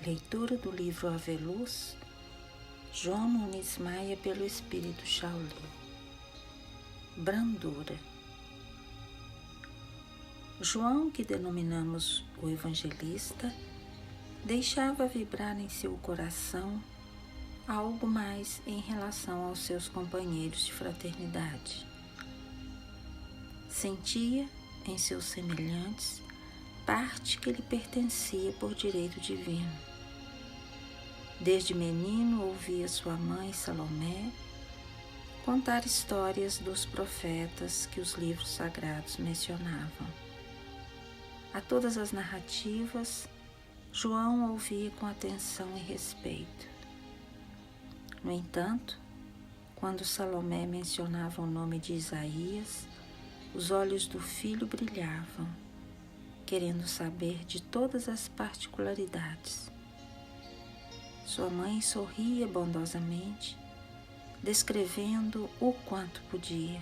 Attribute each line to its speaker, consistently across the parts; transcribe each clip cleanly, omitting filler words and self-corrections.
Speaker 1: Leitura do livro Ave Luz, João Nunes Maia, pelo Espírito Shaolin. Brandura. João, que denominamos o evangelista, deixava vibrar em seu coração algo mais em relação aos seus companheiros de fraternidade. Sentia em seus semelhantes parte que lhe pertencia por direito divino. Desde menino ouvia sua mãe Salomé contar histórias dos profetas que os livros sagrados mencionavam. A todas as narrativas, João ouvia com atenção e respeito. No entanto, quando Salomé mencionava o nome de Isaías, os olhos do filho brilhavam, querendo saber de todas as particularidades. Sua mãe sorria bondosamente, descrevendo o quanto podia,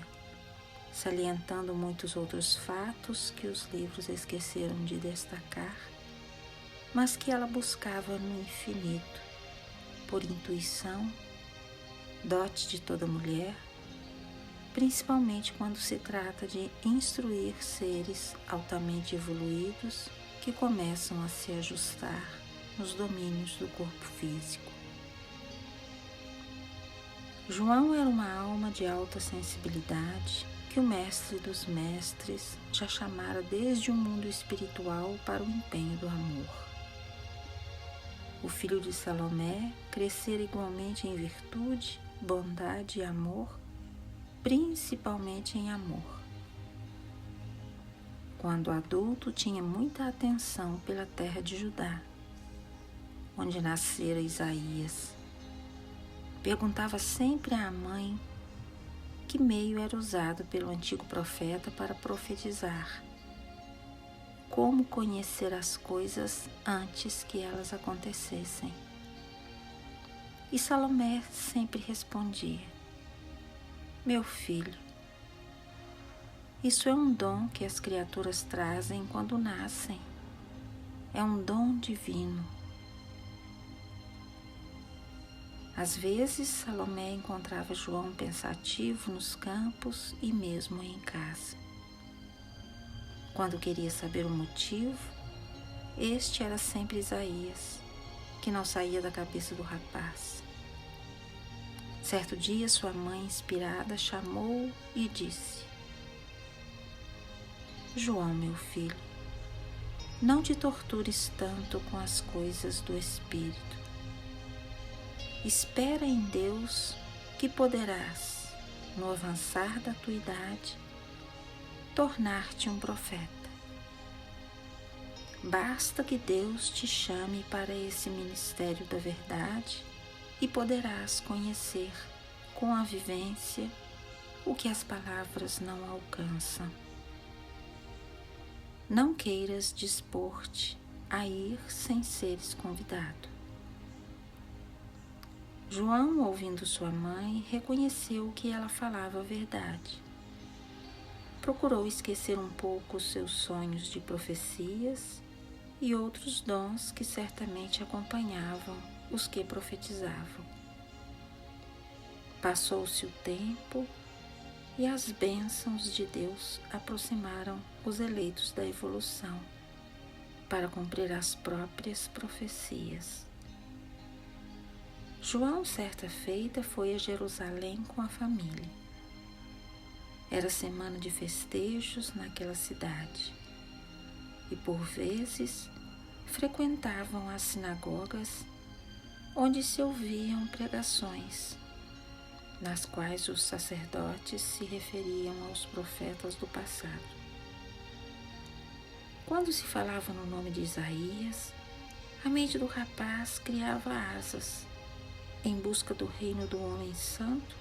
Speaker 1: salientando muitos outros fatos que os livros esqueceram de destacar, mas que ela buscava no infinito, por intuição, dote de toda mulher, principalmente quando se trata de instruir seres altamente evoluídos que começam a se ajustar nos domínios do corpo físico. João era uma alma de alta sensibilidade que o mestre dos mestres já chamara desde o mundo espiritual para o empenho do amor. O filho de Salomé crescera igualmente em virtude, bondade e amor, principalmente em amor. Quando adulto, tinha muita atenção pela terra de Judá, onde nascera Isaías. Perguntava sempre à mãe que meio era usado pelo antigo profeta para profetizar, como conhecer as coisas antes que elas acontecessem. E Salomé sempre respondia: meu filho, isso é um dom que as criaturas trazem quando nascem. É um dom divino. Às vezes, Salomé encontrava João pensativo nos campos e mesmo em casa. Quando queria saber o motivo, este era sempre Isaías, que não saía da cabeça do rapaz. Certo dia, sua mãe, inspirada, chamou-o e disse: João, meu filho, não te tortures tanto com as coisas do Espírito. Espera em Deus que poderás, no avançar da tua idade, tornar-te um profeta. Basta que Deus te chame para esse ministério da verdade e poderás conhecer com a vivência o que as palavras não alcançam. Não queiras dispor-te a ir sem seres convidado. João, ouvindo sua mãe, reconheceu que ela falava a verdade. Procurou esquecer um pouco os seus sonhos de profecias e outros dons que certamente acompanhavam os que profetizavam. Passou-se o tempo e as bênçãos de Deus aproximaram os eleitos da evolução para cumprir as próprias profecias. João, certa feita, foi a Jerusalém com a família. Era semana de festejos naquela cidade e, por vezes, frequentavam as sinagogas onde se ouviam pregações, nas quais os sacerdotes se referiam aos profetas do passado. Quando se falava no nome de Isaías, a mente do rapaz criava asas em busca do reino do homem santo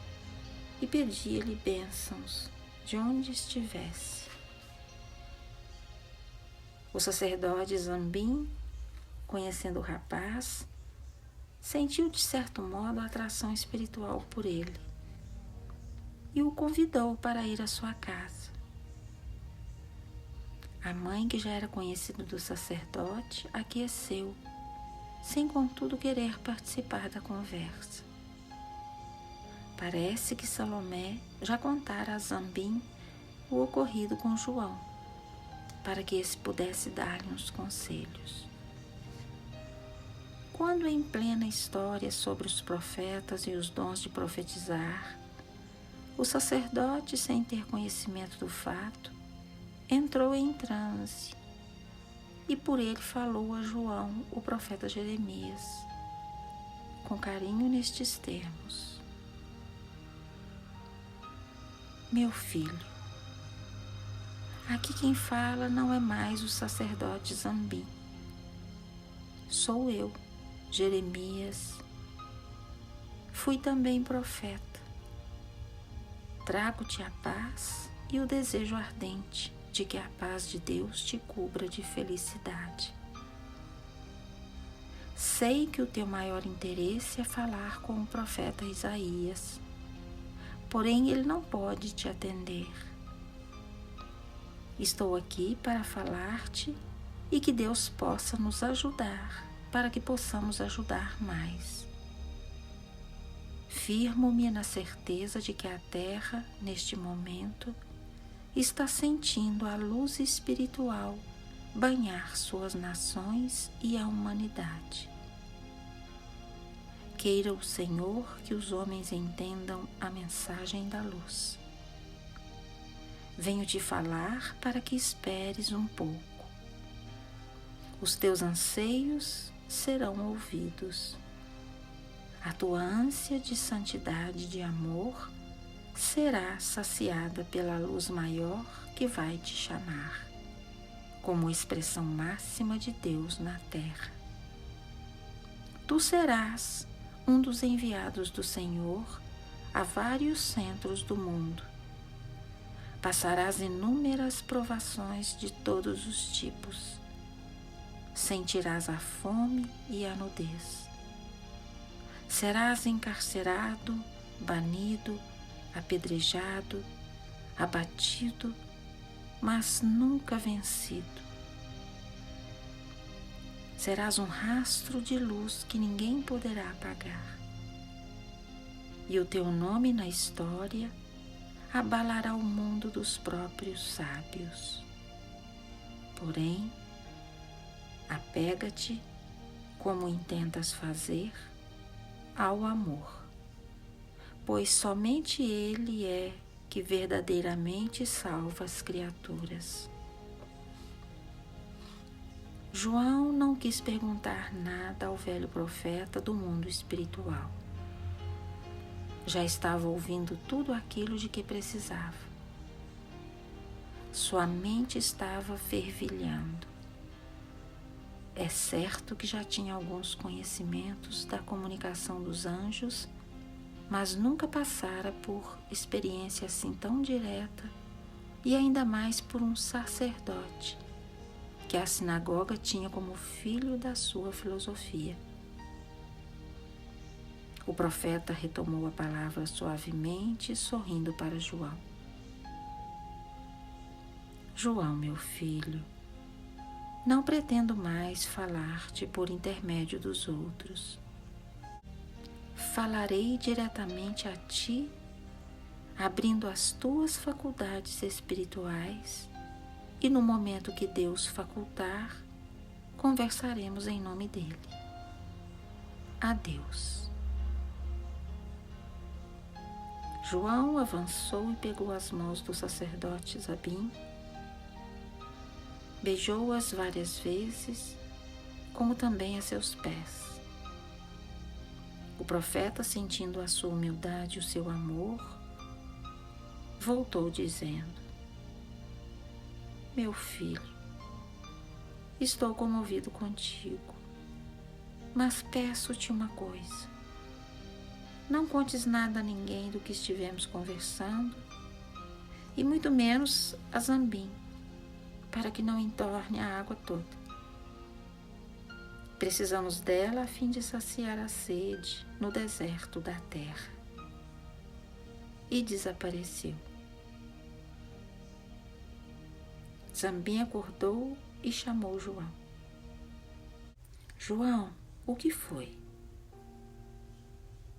Speaker 1: e pedia-lhe bênçãos de onde estivesse. O sacerdote Zambim, conhecendo o rapaz, sentiu de certo modo a atração espiritual por ele e o convidou para ir à sua casa. A mãe, que já era conhecida do sacerdote, aqueceu, sem contudo querer participar da conversa. Parece que Salomé já contara a Zambim o ocorrido com João, para que esse pudesse dar-lhe uns conselhos. Quando em plena história sobre os profetas e os dons de profetizar, o sacerdote, sem ter conhecimento do fato, entrou em transe e por ele falou a João, o profeta Jeremias, com carinho nestes termos: Meu filho, aqui quem fala não é mais o sacerdote Zambim. Sou eu, Jeremias. Fui também profeta. Trago-te a paz e o desejo ardente de que a paz de Deus te cubra de felicidade. Sei que o teu maior interesse é falar com o profeta Isaías, porém ele não pode te atender. Estou aqui para falar-te e que Deus possa nos ajudar, para que possamos ajudar mais. Firmo-me na certeza de que a Terra, neste momento, está sentindo a luz espiritual banhar suas nações e a humanidade. Queira o Senhor que os homens entendam a mensagem da luz. Venho te falar para que esperes um pouco. Os teus anseios serão ouvidos. A tua ânsia de santidade e de amor será saciada pela luz maior que vai te chamar, como expressão máxima de Deus na terra. Tu serás um dos enviados do Senhor a vários centros do mundo. Passarás inúmeras provações de todos os tipos. Sentirás a fome e a nudez. Serás encarcerado, banido, apedrejado, abatido, mas nunca vencido. Serás um rastro de luz que ninguém poderá apagar. E o teu nome na história abalará o mundo dos próprios sábios. Porém, apega-te, como intentas fazer, ao amor, pois somente Ele é que verdadeiramente salva as criaturas. João não quis perguntar nada ao velho profeta do mundo espiritual. Já estava ouvindo tudo aquilo de que precisava. Sua mente estava fervilhando. É certo que já tinha alguns conhecimentos da comunicação dos anjos, mas nunca passara por experiência assim tão direta e ainda mais por um sacerdote, que a sinagoga tinha como filho da sua filosofia. O profeta retomou a palavra suavemente, sorrindo para João. João, meu filho, não pretendo mais falar-te por intermédio dos outros. Falarei diretamente a ti, abrindo as tuas faculdades espirituais, e no momento que Deus facultar, conversaremos em nome dele. Adeus. João avançou e pegou as mãos do sacerdote Zambim, beijou-as várias vezes, como também a seus pés. O profeta, sentindo a sua humildade e o seu amor, voltou dizendo: Meu filho, estou comovido contigo, mas peço-te uma coisa. Não contes nada a ninguém do que estivemos conversando, e muito menos a Zambim, para que não entorne a água toda. Precisamos dela a fim de saciar a sede no deserto da terra. E desapareceu. Zambim acordou e chamou João. João, O que foi?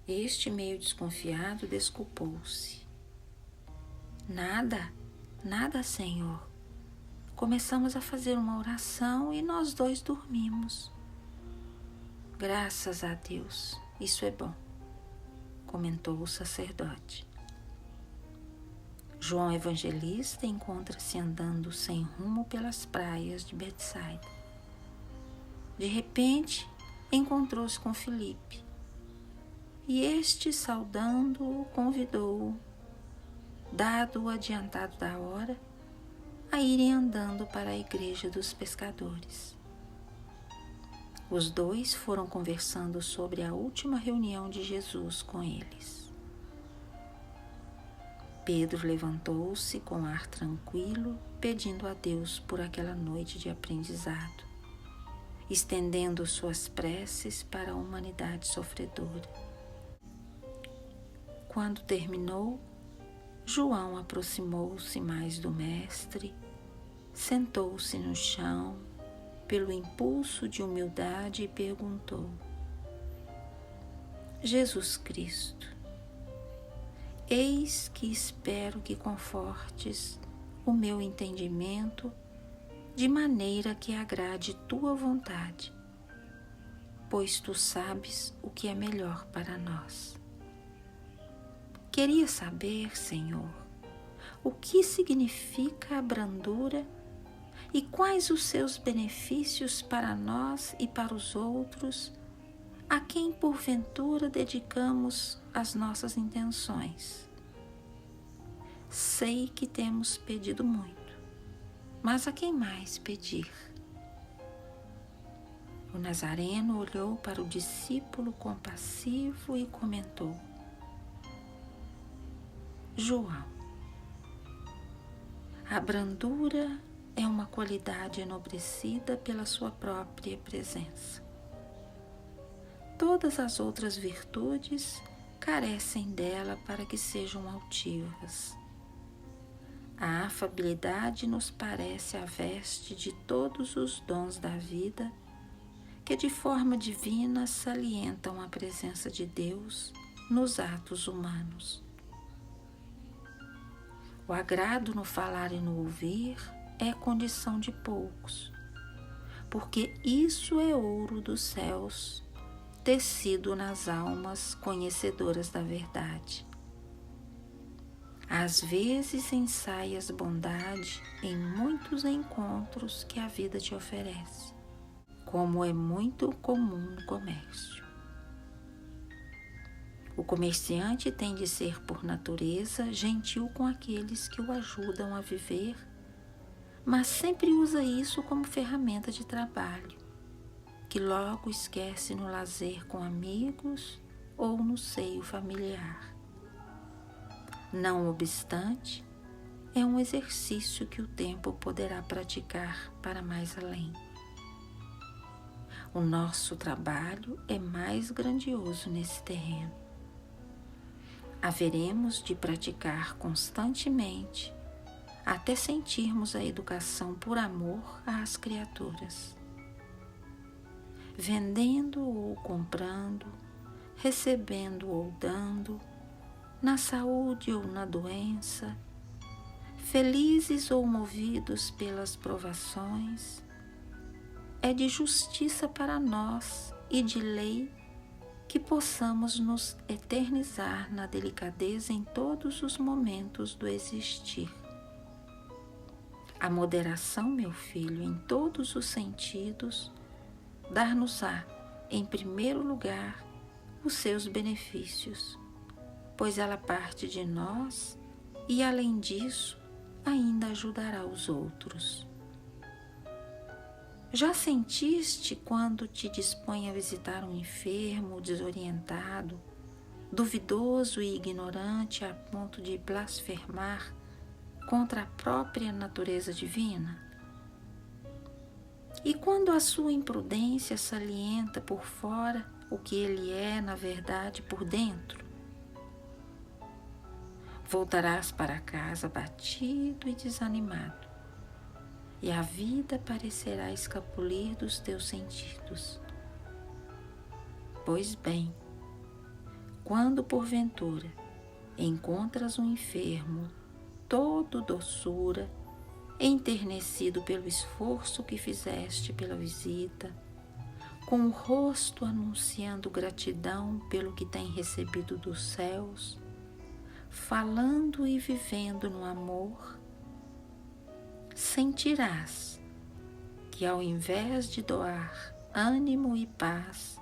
Speaker 1: Este, meio desconfiado, desculpou-se. Nada, nada, Senhor. Começamos a fazer uma oração e nós dois dormimos. Graças a Deus, isso é bom, comentou o sacerdote. João Evangelista encontra-se andando sem rumo pelas praias de Betsaida. De repente, encontrou-se com Filipe, e este, saudando-o, convidou-o, dado o adiantado da hora, a irem andando para a igreja dos pescadores. Os dois foram conversando sobre a última reunião de Jesus com eles. Pedro levantou-se com ar tranquilo, pedindo a Deus por aquela noite de aprendizado, estendendo suas preces para a humanidade sofredora. Quando terminou, João aproximou-se mais do mestre, sentou-se no chão, pelo impulso de humildade, e perguntou: Jesus Cristo, eis que espero que confortes o meu entendimento de maneira que agrade tua vontade, pois tu sabes o que é melhor para nós. Queria saber, Senhor, o que significa a brandura e quais os seus benefícios para nós e para os outros, a quem porventura dedicamos as nossas intenções. Sei que temos pedido muito, mas a quem mais pedir? O Nazareno olhou para o discípulo compassivo e comentou: João, a brandura é uma qualidade enobrecida pela sua própria presença. Todas as outras virtudes carecem dela para que sejam altivas. A afabilidade nos parece a veste de todos os dons da vida que de forma divina salientam a presença de Deus nos atos humanos. O agrado no falar e no ouvir é condição de poucos, porque isso é ouro dos céus, tecido nas almas conhecedoras da verdade. Às vezes ensaias bondade em muitos encontros que a vida te oferece, como é muito comum no comércio. O comerciante tem de ser, por natureza, gentil com aqueles que o ajudam a viver, mas sempre usa isso como ferramenta de trabalho, que logo esquece no lazer com amigos ou no seio familiar. Não obstante, é um exercício que o tempo poderá praticar para mais além. O nosso trabalho é mais grandioso nesse terreno. Haveremos de praticar constantemente até sentirmos a educação por amor às criaturas. Vendendo ou comprando, recebendo ou dando, na saúde ou na doença, felizes ou movidos pelas provações, é de justiça para nós e de lei que possamos nos eternizar na delicadeza em todos os momentos do existir. A moderação, meu filho, em todos os sentidos, dar-nos-á, em primeiro lugar, os seus benefícios, pois ela parte de nós e, além disso, ainda ajudará os outros. Já sentiste quando te dispõe a visitar um enfermo, desorientado, duvidoso e ignorante a ponto de blasfemar contra a própria natureza divina? E quando a sua imprudência salienta por fora o que ele é, na verdade, por dentro? Voltarás para casa batido e desanimado, e a vida parecerá escapulir dos teus sentidos. Pois bem, quando porventura encontras um enfermo todo doçura, enternecido pelo esforço que fizeste pela visita, com o rosto anunciando gratidão pelo que tem recebido dos céus, falando e vivendo no amor, sentirás que ao invés de doar ânimo e paz,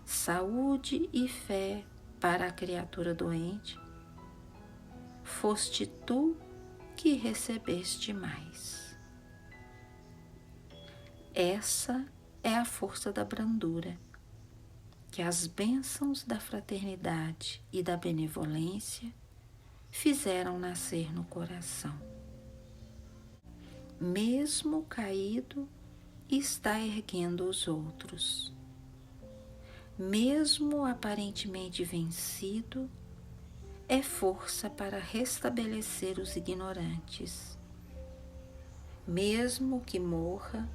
Speaker 1: saúde e fé para a criatura doente, foste tu que recebeste mais. Essa é a força da brandura, que as bênçãos da fraternidade e da benevolência fizeram nascer no coração. Mesmo caído, está erguendo os outros. Mesmo aparentemente vencido, é força para restabelecer os ignorantes. Mesmo que morra,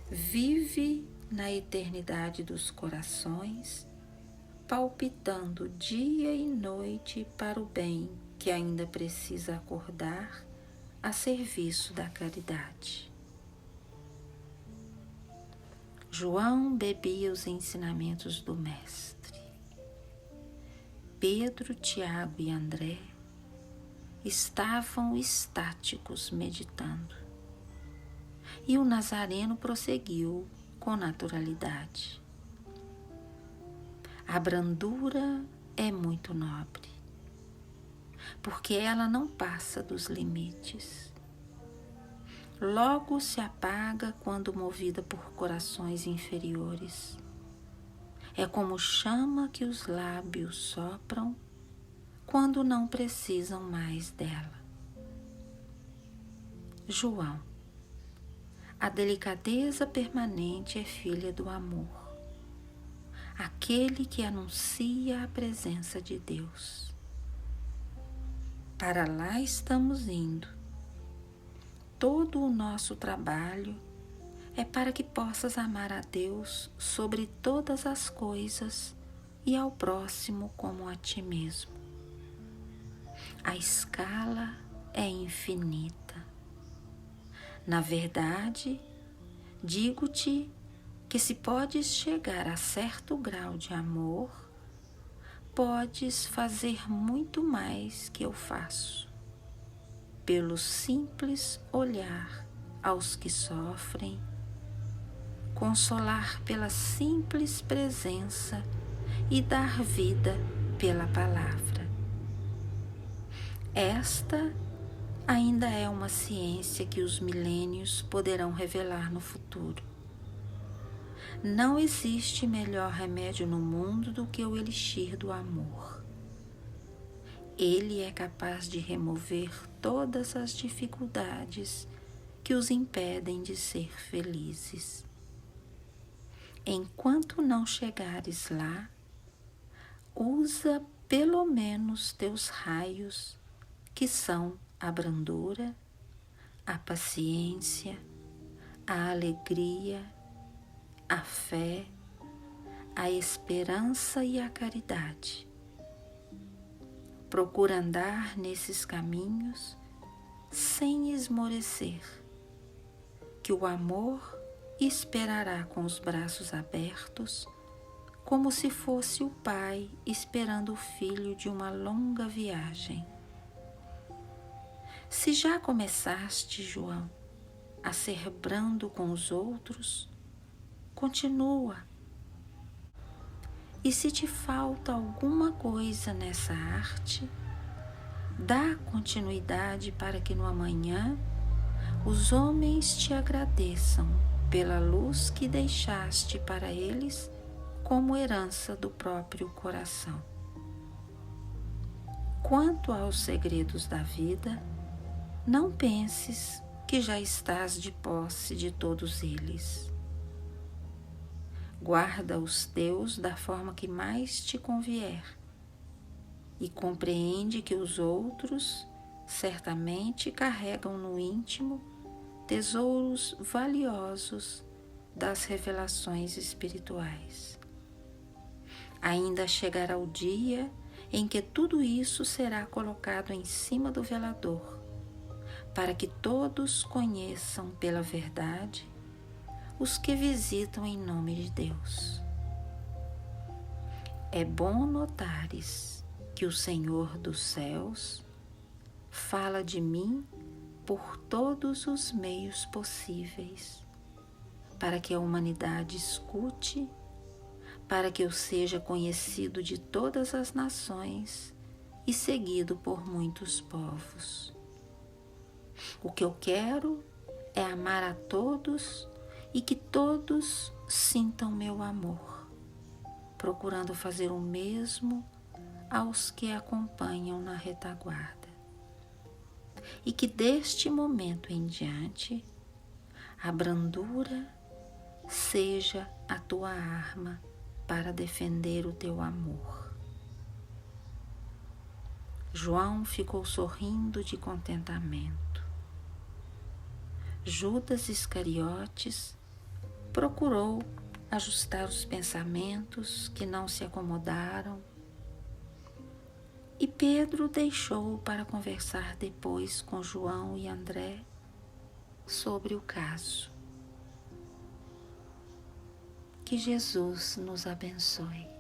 Speaker 1: vive na eternidade dos corações, palpitando dia e noite para o bem que ainda precisa acordar a serviço da caridade. João bebia os ensinamentos do Mestre. Pedro, Tiago e André estavam estáticos meditando. E o Nazareno prosseguiu com naturalidade. A brandura é muito nobre, porque ela não passa dos limites. Logo se apaga quando movida por corações inferiores. É como chama que os lábios sopram quando não precisam mais dela. João, a delicadeza permanente é filha do amor, aquele que anuncia a presença de Deus. Para lá estamos indo. Todo o nosso trabalho é para que possas amar a Deus sobre todas as coisas e ao próximo como a ti mesmo. A escala é infinita. Na verdade, digo-te que se podes chegar a certo grau de amor, podes fazer muito mais que eu faço. Pelo simples olhar aos que sofrem, consolar pela simples presença e dar vida pela palavra. Esta ainda é uma ciência que os milênios poderão revelar no futuro. Não existe melhor remédio no mundo do que o elixir do amor. Ele é capaz de remover todas as dificuldades que os impedem de ser felizes. Enquanto não chegares lá, usa pelo menos teus raios, que são a brandura, a paciência, a alegria, a fé, a esperança e a caridade. Procura andar nesses caminhos sem esmorecer, que o amor esperará com os braços abertos, como se fosse o pai esperando o filho de uma longa viagem. Se já começaste, João, a ser brando com os outros, continua. E se te falta alguma coisa nessa arte, dá continuidade para que no amanhã os homens te agradeçam pela luz que deixaste para eles como herança do próprio coração. Quanto aos segredos da vida, não penses que já estás de posse de todos eles. Guarda os teus da forma que mais te convier e compreende que os outros certamente carregam no íntimo tesouros valiosos das revelações espirituais. Ainda chegará o dia em que tudo isso será colocado em cima do velador, para que todos conheçam pela verdade os que visitam em nome de Deus. É bom notares que o Senhor dos céus fala de mim por todos os meios possíveis, para que a humanidade escute, para que eu seja conhecido de todas as nações e seguido por muitos povos. O que eu quero é amar a todos e que todos sintam meu amor, procurando fazer o mesmo aos que acompanham na retaguarda. E que deste momento em diante, a brandura seja a tua arma para defender o teu amor. João ficou sorrindo de contentamento. Judas Iscariotes procurou ajustar os pensamentos que não se acomodaram, e Pedro deixou para conversar depois com João e André sobre o caso. Que Jesus nos abençoe.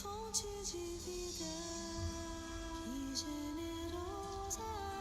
Speaker 2: fonte de vida e generosa.